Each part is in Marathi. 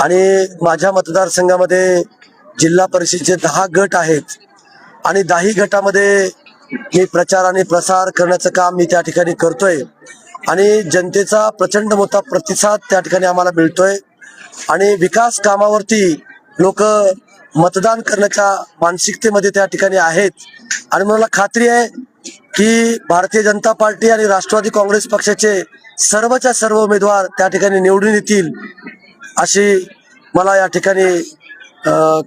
आणि माझ्या मतदारसंघामध्ये जिल्हा परिषदेचे 10 गट आहेत आणि 10 गटामध्ये मी प्रचार आणि प्रसार करण्याचं काम मी त्या ठिकाणी करतोय आणि जनतेचा प्रचंड मोठा प्रतिसाद त्या ठिकाणी आम्हाला मिळतोय आणि विकास कामावरती लोक मतदान करण्याच्या मानसिकतेमध्ये त्या ठिकाणी आहेत आणि मला खात्री आहे की भारतीय जनता पार्टी आणि राष्ट्रवादी काँग्रेस पक्षाचे सर्वच्या सर्व उमेदवार त्या ठिकाणी निवडून येतील अशी मला या ठिकाणी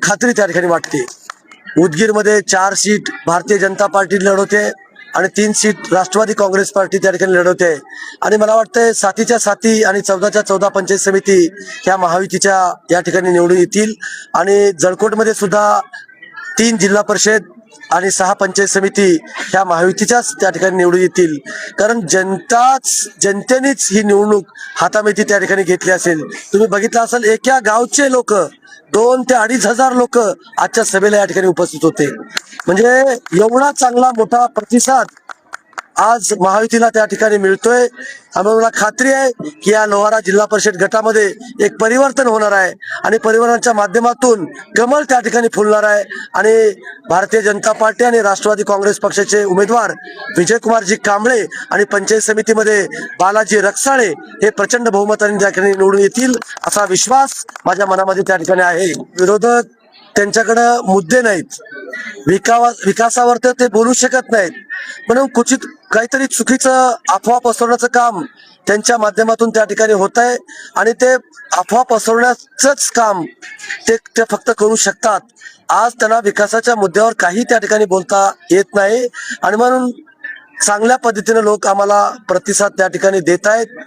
खात्री त्या ठिकाणी वाटते। उदगीरमध्ये 4 सीट भारतीय जनता पार्टी लढवते आणि 3 सीट राष्ट्रवादी काँग्रेस पार्टी त्या ठिकाणी लढवते आणि मला वाटतंय 7च्या 7 आणि 14च्या 14 पंचायत समिती ह्या महायुतीच्या या ठिकाणी निवडून येतील आणि जळकोटमध्ये सुद्धा 3 जिल्हा परिषद आणि 6 पंचायत समिती ह्या महायुतीच्याच त्या ठिकाणी निवडून येतील कारण जनतेनेच ही निवडणूक हातामेती त्या ठिकाणी घेतली असेल। तुम्ही बघितलं असेल एका गावचे लोक 2 ते 2.5 हजार लोक आजच्या सभेला या ठिकाणी उपस्थित होते म्हणजे एवढा चांगला मोठा प्रतिसाद आज महायुतीला त्या ठिकाणी मिळतोय। आम्हाला खात्री आहे की या लोहारा जिल्हा परिषद गटामध्ये एक परिवर्तन होणार आहे आणि परिवर्तनाच्या माध्यमातून कमळ त्या ठिकाणी फुलणार आहे आणि भारतीय जनता पार्टी आणि राष्ट्रवादी काँग्रेस पक्षाचे उमेदवार विजयकुमारजी कांबळे आणि पंचायत समितीमध्ये बालाजी रक्साळे हे प्रचंड बहुमताने त्या ठिकाणी निवडून येतील असा विश्वास माझ्या मनामध्ये त्या ठिकाणी आहे। विरोधक त्यांच्याकडे मुद्दे नाहीत, विकासावर तर ते बोलू शकत नाहीत, म्हणून क्वचित काहीतरी चुकीचं अफवा पसरवण्याचं काम त्यांच्या माध्यमातून त्या ठिकाणी होत आहे आणि ते अफवा पसरवण्याचंच काम ते फक्त करू शकतात। आज त्यांना विकासाच्या मुद्द्यावर काही त्या ठिकाणी बोलता येत नाही आणि म्हणून चांगल्या पद्धतीने लोक आम्हाला प्रतिसाद त्या ठिकाणी देत आहेत।